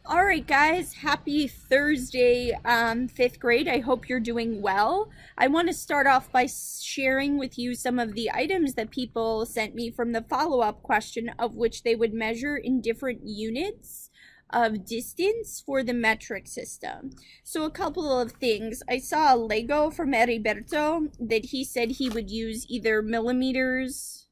All right, guys, happy Thursday, fifth grade. I hope you're doing well. I want to start off by sharing with you some of the items that people sent me from the follow-up question of which they would measure in different units of distance for the metric system. So a couple of things. I saw a Lego from Heriberto that he said he would use either millimeters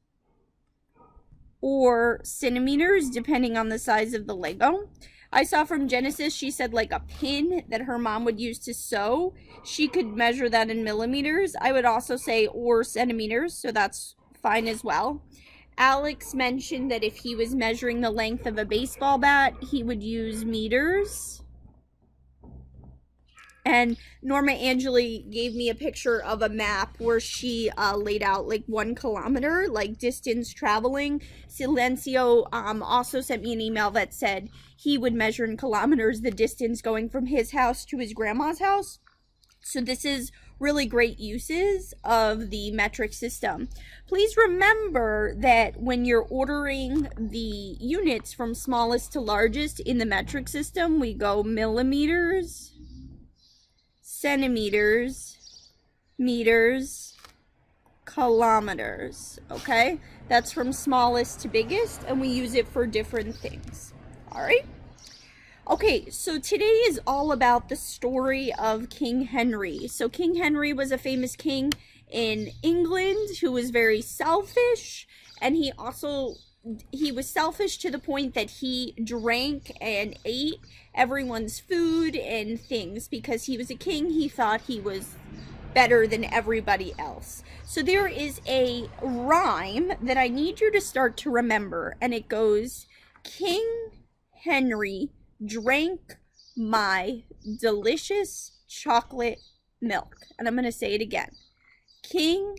or centimeters depending on the size of the Lego. I saw from Genesis, she said like a pin that her mom would use to sew. She could measure that in millimeters. I would also say or centimeters, so that's fine as well. Alex mentioned that if he was measuring the length of a baseball bat, he would use meters. And Norma Angeli gave me a picture of a map where she laid out like 1 kilometer, like distance traveling. Silencio also sent me an email that said he would measure in kilometers the distance going from his house to his grandma's house. So this is really great uses of the metric system. Please remember that when you're ordering the units from smallest to largest in the metric system, we go millimeters, centimeters, meters, kilometers, okay? That's from smallest to biggest, and we use it for different things, all right? Okay, so today is all about the story of King Henry. So King Henry was a famous king in England who was very selfish, and he was selfish to the point that he drank and ate everyone's food and things because he was a king. He thought he was better than everybody else. So there is a rhyme that I need you to start to remember, and it goes, King Henry drank my delicious chocolate milk. And I'm going to say it again. King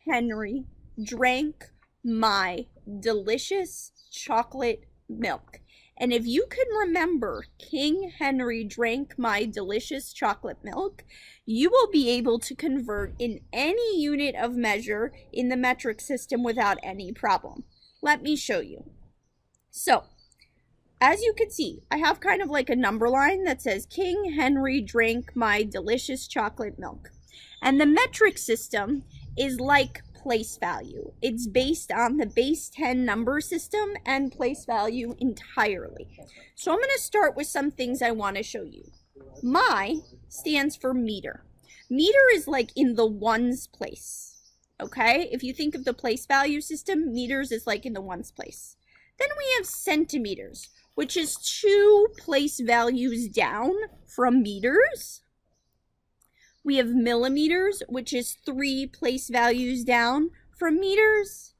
Henry drank my delicious chocolate milk. And if you can remember King Henry drank my delicious chocolate milk, you will be able to convert in any unit of measure in the metric system without any problem. Let me show you. So, as you can see, I have kind of like a number line that says King Henry drank my delicious chocolate milk. And the metric system is like place value. It's based on the base 10 number system and place value entirely. So I'm going to start with some things I want to show you. My stands for meter. Meter is like in the ones place. Okay? If you think of the place value system, meters is like in the ones place. Then we have centimeters, which is 2 place values down from meters. We have millimeters, which is 3 place values down from meters.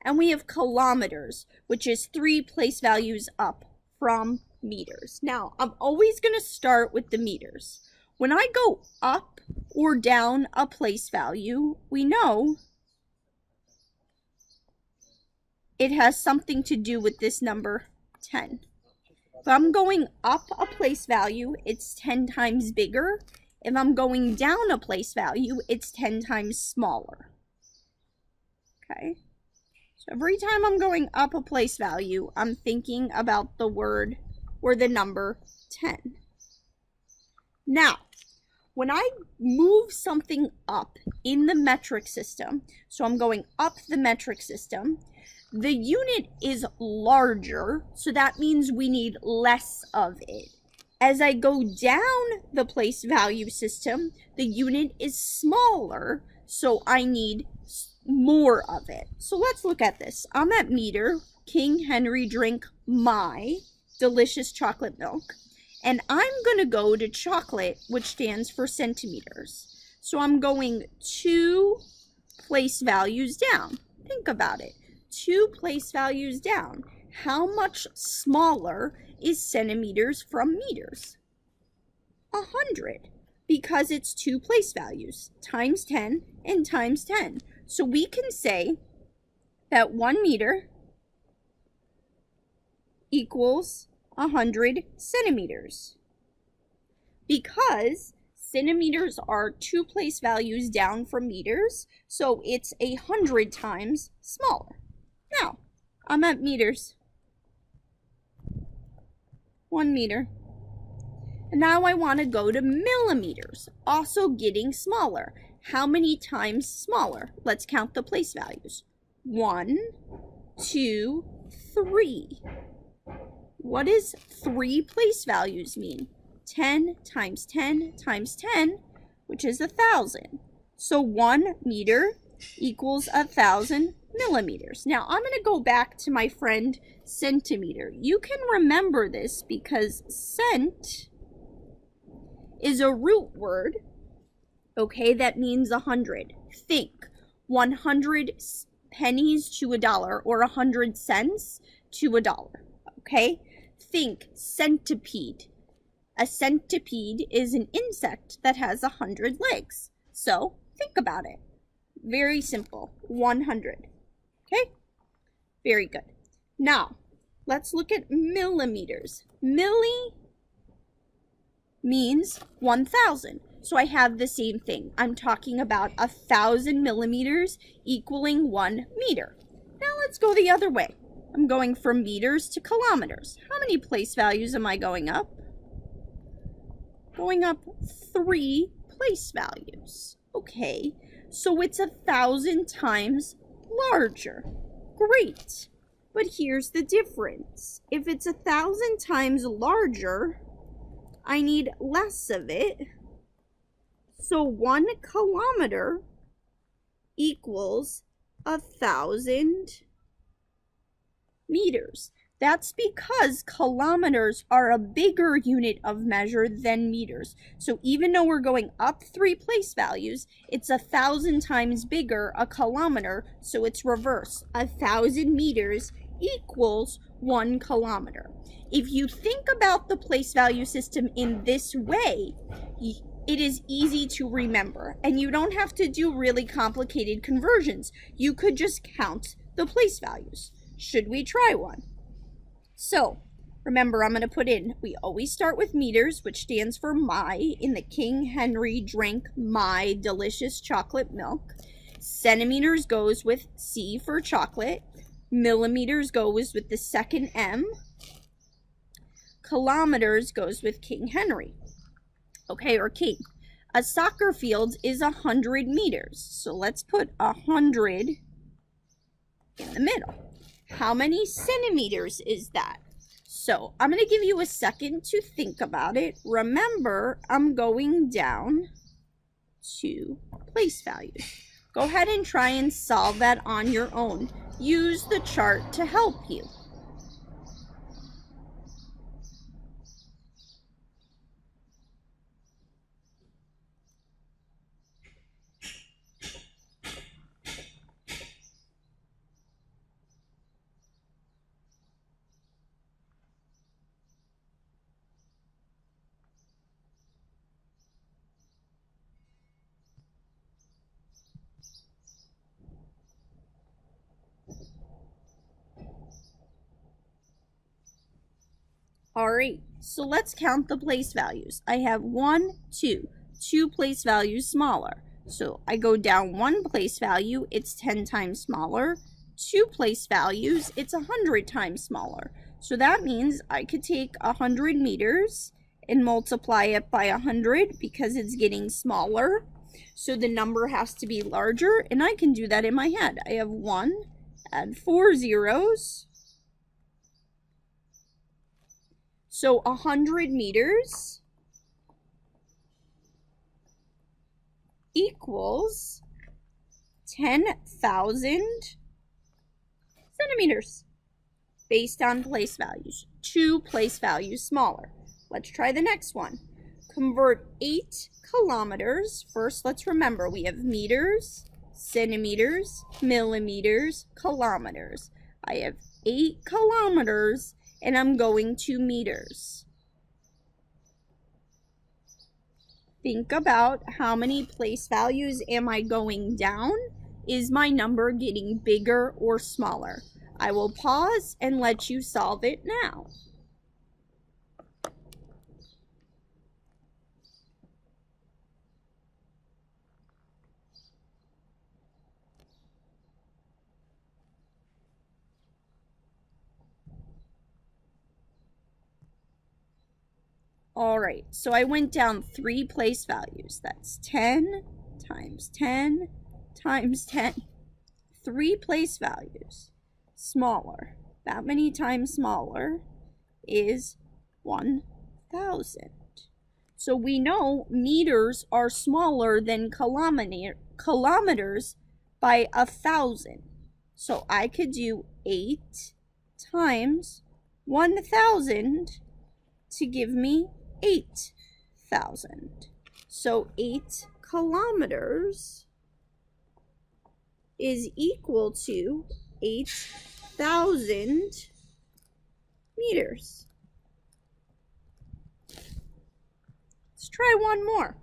And we have kilometers, which is 3 place values up from meters. Now, I'm always going to start with the meters. When I go up or down a place value, we know it has something to do with this number 10. If I'm going up a place value, it's 10 times bigger. If I'm going down a place value, it's 10 times smaller. Okay? So every time I'm going up a place value, I'm thinking about the word or the number 10. Now, when I move something up in the metric system, so I'm going up the metric system, the unit is larger, so that means we need less of it. As I go down the place value system, the unit is smaller, so I need more of it. So let's look at this. I'm at meter. King Henry drank my delicious chocolate milk. And I'm going to go to chocolate, which stands for centimeters. So I'm going 2 place values down. Think about it. 2 place values down. How much smaller is centimeters from meters? 100, because it's 2 place values, times 10 and times 10. So we can say that 1 meter equals 100 centimeters, because centimeters are 2 place values down from meters, so it's 100 times smaller. Now, I'm at meters. 1 meter. And now I want to go to millimeters, also getting smaller. How many times smaller? Let's count the place values. 1, 2, 3. What does 3 place values mean? 10 times 10 times 10, which is 1,000. So 1 meter equals 1,000 millimeters. Now I'm going to go back to my friend centimeter. You can remember this because cent is a root word, okay, that means 100. Think 100 pennies to a dollar or 100 cents to a dollar, okay? Think centipede. A centipede is an insect that has 100 legs. So think about it. Very simple. 100. Okay? Very good. Now, let's look at millimeters. Milli means 1,000. So I have the same thing. I'm talking about 1,000 millimeters equaling 1 meter. Now let's go the other way. I'm going from meters to kilometers. How many place values am I going up? Going up 3 place values. Okay, so it's 1,000 times larger. Great. But here's the difference. If it's 1,000 times larger, I need less of it. So 1 kilometer equals 1,000 meters. That's because kilometers are a bigger unit of measure than meters. So even though we're going up 3 place values, it's 1,000 times bigger a kilometer, so it's reverse. 1,000 meters equals 1 kilometer. If you think about the place value system in this way, it is easy to remember, and you don't have to do really complicated conversions. You could just count the place values. Should we try one? So, remember, I'm going to put in, we always start with meters, which stands for my, in the King Henry drank my delicious chocolate milk. Centimeters goes with C for chocolate. Millimeters goes with the second M. Kilometers goes with King Henry. Okay, or king. A soccer field is 100 meters. So let's put 100 in the middle. How many centimeters is that? So I'm going to give you a second to think about it. Remember, I'm going down to place values. Go ahead and try and solve that on your own. Use the chart to help you. Alright, so let's count the place values. I have 1, 2. 2 place values smaller. So I go down 1 place value, it's 10 times smaller. 2 place values, it's 100 times smaller. So that means I could take 100 meters and multiply it by 100 because it's getting smaller. So the number has to be larger, and I can do that in my head. I have 1, add 4 zeros. So 100 meters equals 10,000 centimeters based on place values. 2 place values smaller. Let's try the next one. Convert 8 kilometers. First, let's remember we have meters, centimeters, millimeters, kilometers. I have 8 kilometers and I'm going to meters. Think about how many place values am I going down? Is my number getting bigger or smaller? I will pause and let you solve it now. All right, so I went down 3 place values. That's 10 times 10 times 10. 3 place values. Smaller. That many times smaller is 1,000. So we know meters are smaller than kilometers by 1,000. So I could do 8 times 1,000 to give me 8,000. So 8 kilometers is equal to 8,000 meters. Let's try one more.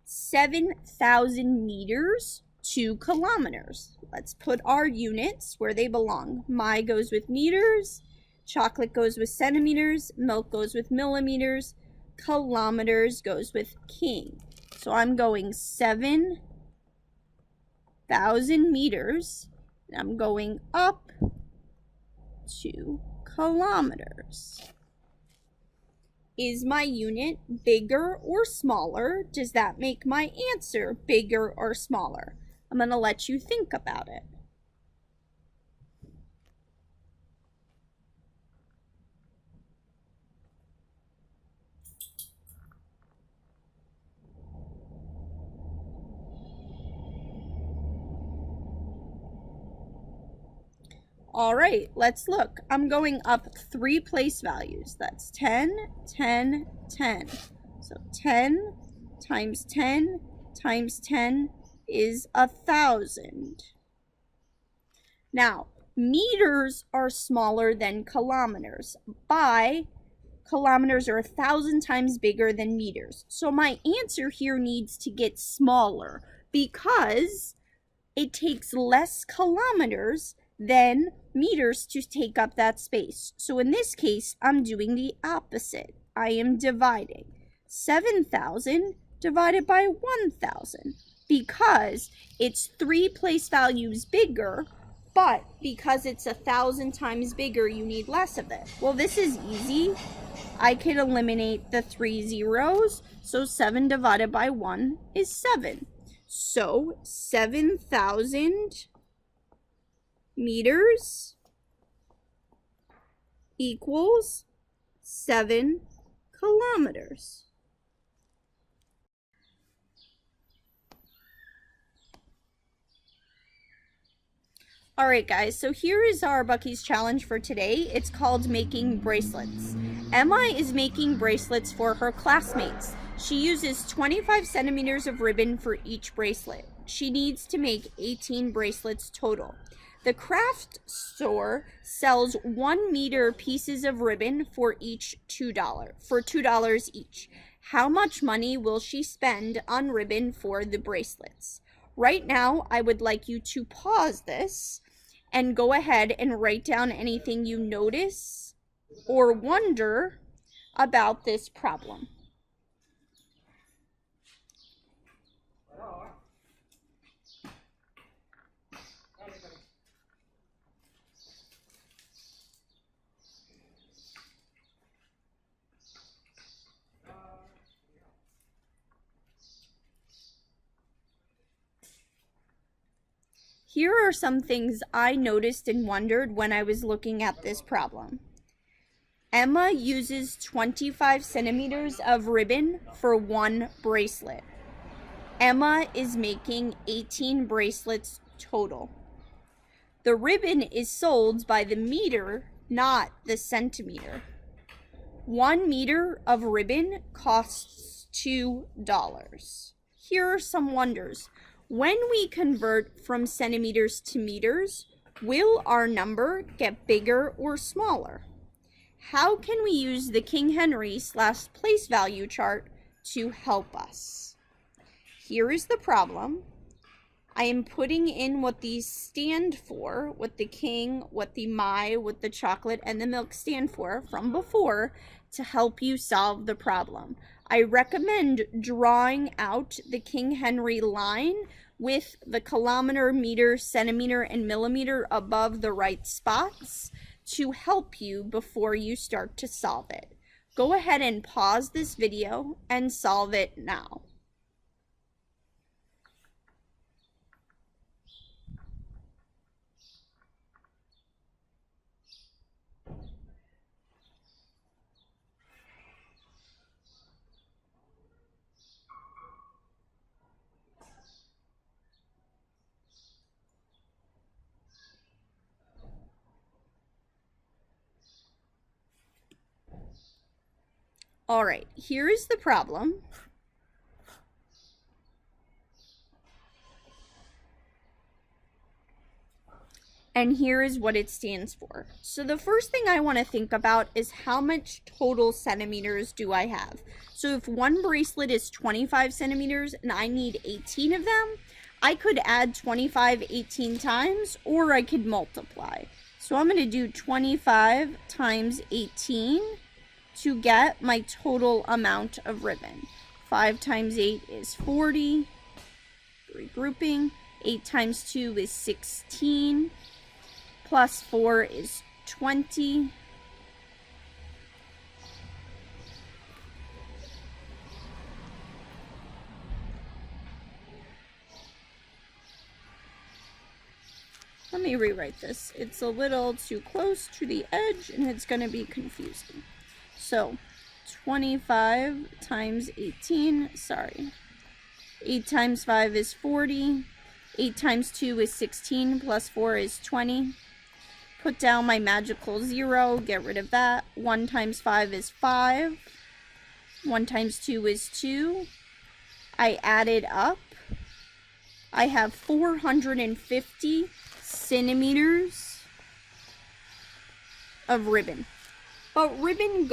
7,000 meters to kilometers. Let's put our units where they belong. My goes with meters, chocolate goes with centimeters, milk goes with millimeters, kilometers goes with king. So I'm going 7,000 meters, and I'm going up 2 kilometers. Is my unit bigger or smaller? Does that make my answer bigger or smaller? I'm going to let you think about it. All right, let's look. I'm going up 3 place values. That's 10, 10, 10. So 10 times 10 times 10 is 1,000. Now, meters are smaller than kilometers. Kilometers are 1,000 times bigger than meters. So my answer here needs to get smaller because it takes less kilometers than meters to take up that space. So in this case, I'm doing the opposite. I am dividing 7,000 divided by 1,000 because it's 3 place values bigger, but because it's 1,000 times bigger, you need less of it. Well, this is easy. I can eliminate the 3 zeros, so 7 divided by 1 is 7. So 7,000 meters equals 7 kilometers. All right, guys, so here is our Buc-ee's challenge for today. It's called making bracelets. Emma is making bracelets for her classmates. She uses 25 centimeters of ribbon for each bracelet. She needs to make 18 bracelets total. The craft store sells 1 meter pieces of ribbon for each $2 each. How much money will she spend on ribbon for the bracelets? Right now, I would like you to pause this and go ahead and write down anything you notice or wonder about this problem. Here are some things I noticed and wondered when I was looking at this problem. Emma uses 25 centimeters of ribbon for 1 bracelet. Emma is making 18 bracelets total. The ribbon is sold by the meter, not the centimeter. 1 meter of ribbon costs $2. Here are some wonders. When we convert from centimeters to meters, will our number get bigger or smaller? How can we use the King Henry / place value chart to help us? Here is the problem. I am putting in what these stand for, what the king, what the my, what the chocolate, and the milk stand for from before to help you solve the problem. I recommend drawing out the King Henry line with the kilometer, meter, centimeter, and millimeter above the right spots to help you before you start to solve it. go ahead and pause this video and solve it now. All right, here is the problem. And here is what it stands for. So the first thing I want to think about is how much total centimeters do I have? So if one bracelet is 25 centimeters and I need 18 of them, I could add 25 18 times, or I could multiply. So I'm going to do 25 times 18 to get my total amount of ribbon. 5 times 8 is 40. Regrouping. 8 times 2 is 16. Plus 4 is 20. Let me rewrite this. It's a little too close to the edge and it's going to be confusing. So 25 times 18, 8 times 5 is 40. 8 times 2 is 16, plus 4 is 20. Put down my magical 0, get rid of that. 1 times 5 is 5. 1 times 2 is 2. I add it up. I have 450 centimeters of ribbon. But ribbon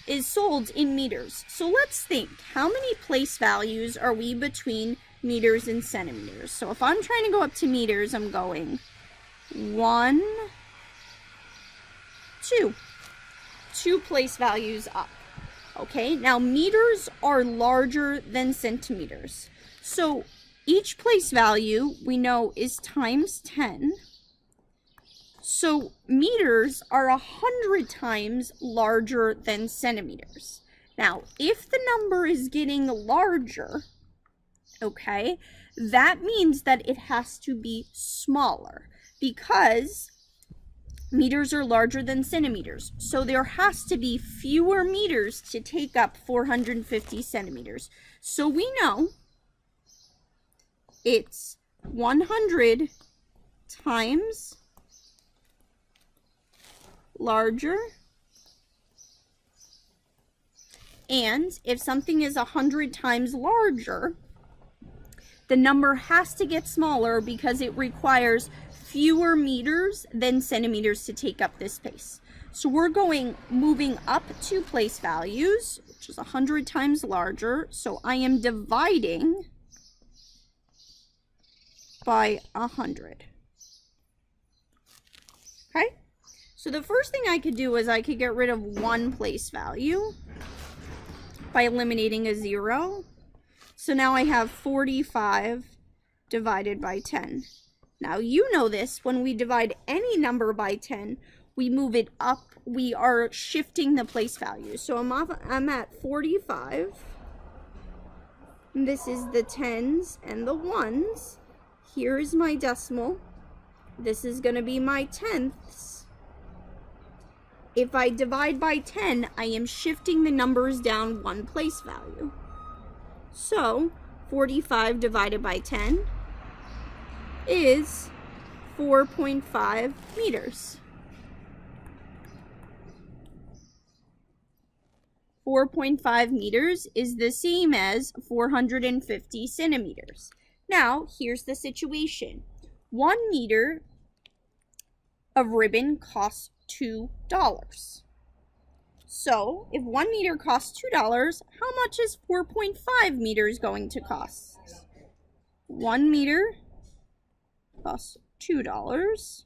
is sold in meters. So let's think, how many place values are we between meters and centimeters? So if I'm trying to go up to meters, I'm going 1, 2. 2 place values up. Okay, now meters are larger than centimeters. So each place value we know is times 10. So meters are 100 times larger than centimeters. Now, if the number is getting larger, okay, that means that it has to be smaller because meters are larger than centimeters. So there has to be fewer meters to take up 450 centimeters. So we know it's 100 times larger. And if something is 100 times larger, the number has to get smaller because it requires fewer meters than centimeters to take up this space. So we're moving up 2 place values, which is 100 times larger. So I am dividing by 100. Okay? So the first thing I could do is I could get rid of 1 place value by eliminating a 0. So now I have 45 divided by 10. Now you know this, when we divide any number by 10, we move it up. We are shifting the place value. So I'm at 45. And this is the 10s and the 1s. Here is my decimal. This is going to be my tenths. If I divide by 10, I am shifting the numbers down 1 place value. So 45 divided by 10 is 4.5 meters. 4.5 meters is the same as 450 centimeters. Now, here's the situation. 1 meter of ribbon costs $2. So, if 1 meter costs $2, how much is 4.5 meters going to cost? 1 meter costs $2.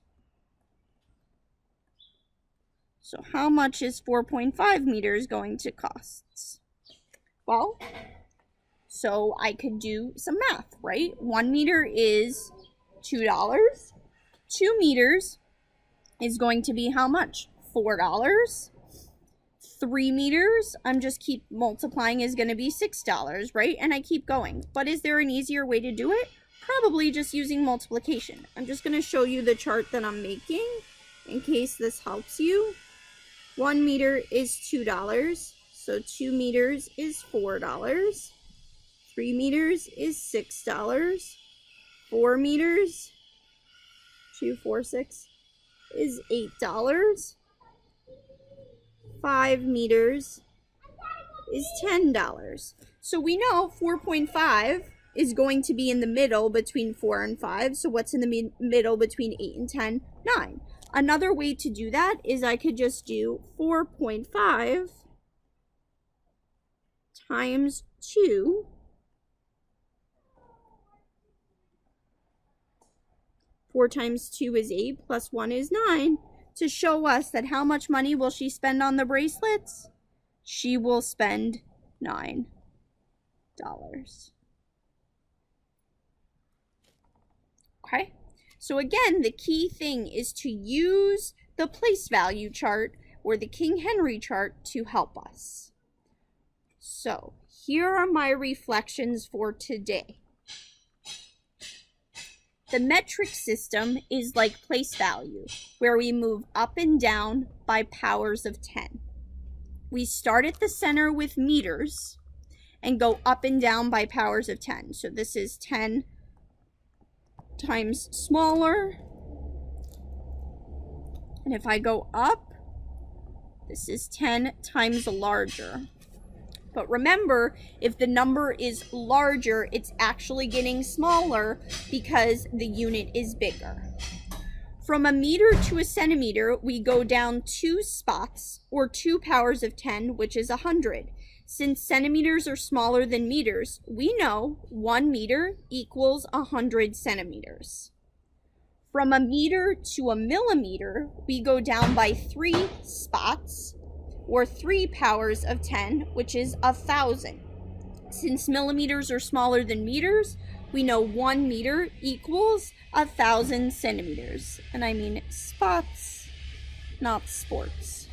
So, how much is 4.5 meters going to cost? Well, so I could do some math, right? 1 meter is $2. 2 meters is going to be how much? $4. 3 meters, I'm just keep multiplying, is going to be $6, right? And I keep going. But is there an easier way to do it? Probably just using multiplication. I'm just going to show you the chart that I'm making in case this helps you. 1 meter is $2, so 2 meters is $4. 3 meters is $6. 4 meters, 2, 4, 6, is $8. 5 meters is $10. So we know 4.5 is going to be in the middle between 4 and 5. So what's in the middle between 8 and 10? 9. Another way to do that is I could just do 4.5 times 2 . 4 times 2 is 8, plus 1 is 9, to show us that how much money will she spend on the bracelets? She will spend $9. Okay, so again, the key thing is to use the place value chart or the King Henry chart to help us. So here are my reflections for today. The metric system is like place value, where we move up and down by powers of 10. We start at the center with meters and go up and down by powers of 10. So this is 10 times smaller. And if I go up, this is 10 times larger. But remember, if the number is larger, it's actually getting smaller because the unit is bigger. From a meter to a centimeter, we go down 2 spots, or 2 powers of 10, which is 100. Since centimeters are smaller than meters, we know 1 meter equals 100 centimeters. From a meter to a millimeter, we go down by 3 spots, or 3 powers of 10, which is 1,000. Since millimeters are smaller than meters, we know 1 meter equals 1,000 centimeters. And I mean spots, not sports.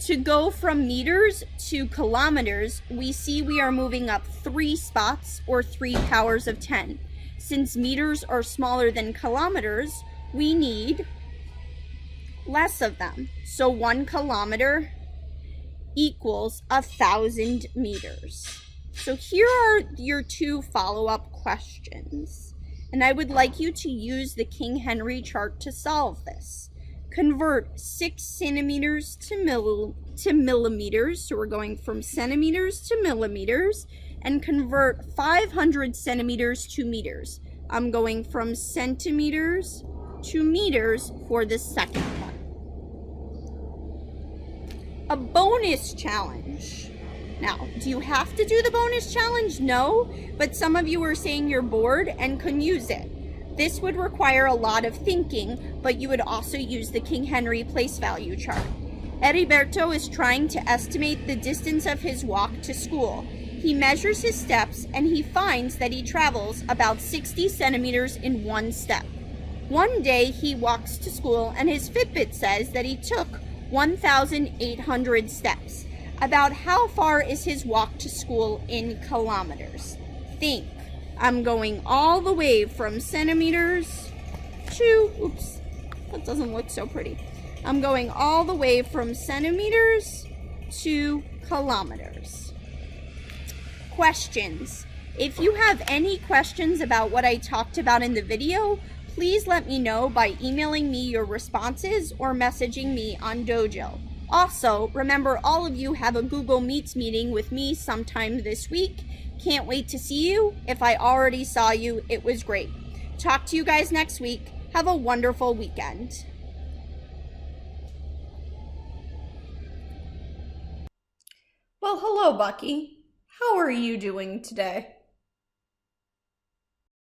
To go from meters to kilometers, we see we are moving up 3 spots, or 3 powers of 10. Since meters are smaller than kilometers, we need less of them. So 1 kilometer equals 1,000 meters. So here are your 2 follow-up questions. And I would like you to use the King Henry chart to solve this. Convert 6 centimeters to millimeters. So we're going from centimeters to millimeters. And convert 500 centimeters to meters. I'm going from centimeters to meters for the second one. A bonus challenge. Now, do you have to do the bonus challenge? No, but some of you are saying you're bored and can use it. This would require a lot of thinking, but you would also use the King Henry place value chart. Heriberto is trying to estimate the distance of his walk to school. He measures his steps and he finds that he travels about 60 centimeters in 1 step. One day he walks to school and his Fitbit says that he took 1,800 steps. About how far is his walk to school in kilometers? Think. I'm going all the way from centimeters to, oops, that doesn't look so pretty. I'm going all the way from centimeters to kilometers. Questions. If you have any questions about what I talked about in the video, please let me know by emailing me your responses or messaging me on Dojo. Also, remember, all of you have a Google Meets meeting with me sometime this week. Can't wait to see you. If I already saw you, it was great. Talk to you guys next week. Have a wonderful weekend. Well, hello, Bucky. How are you doing today?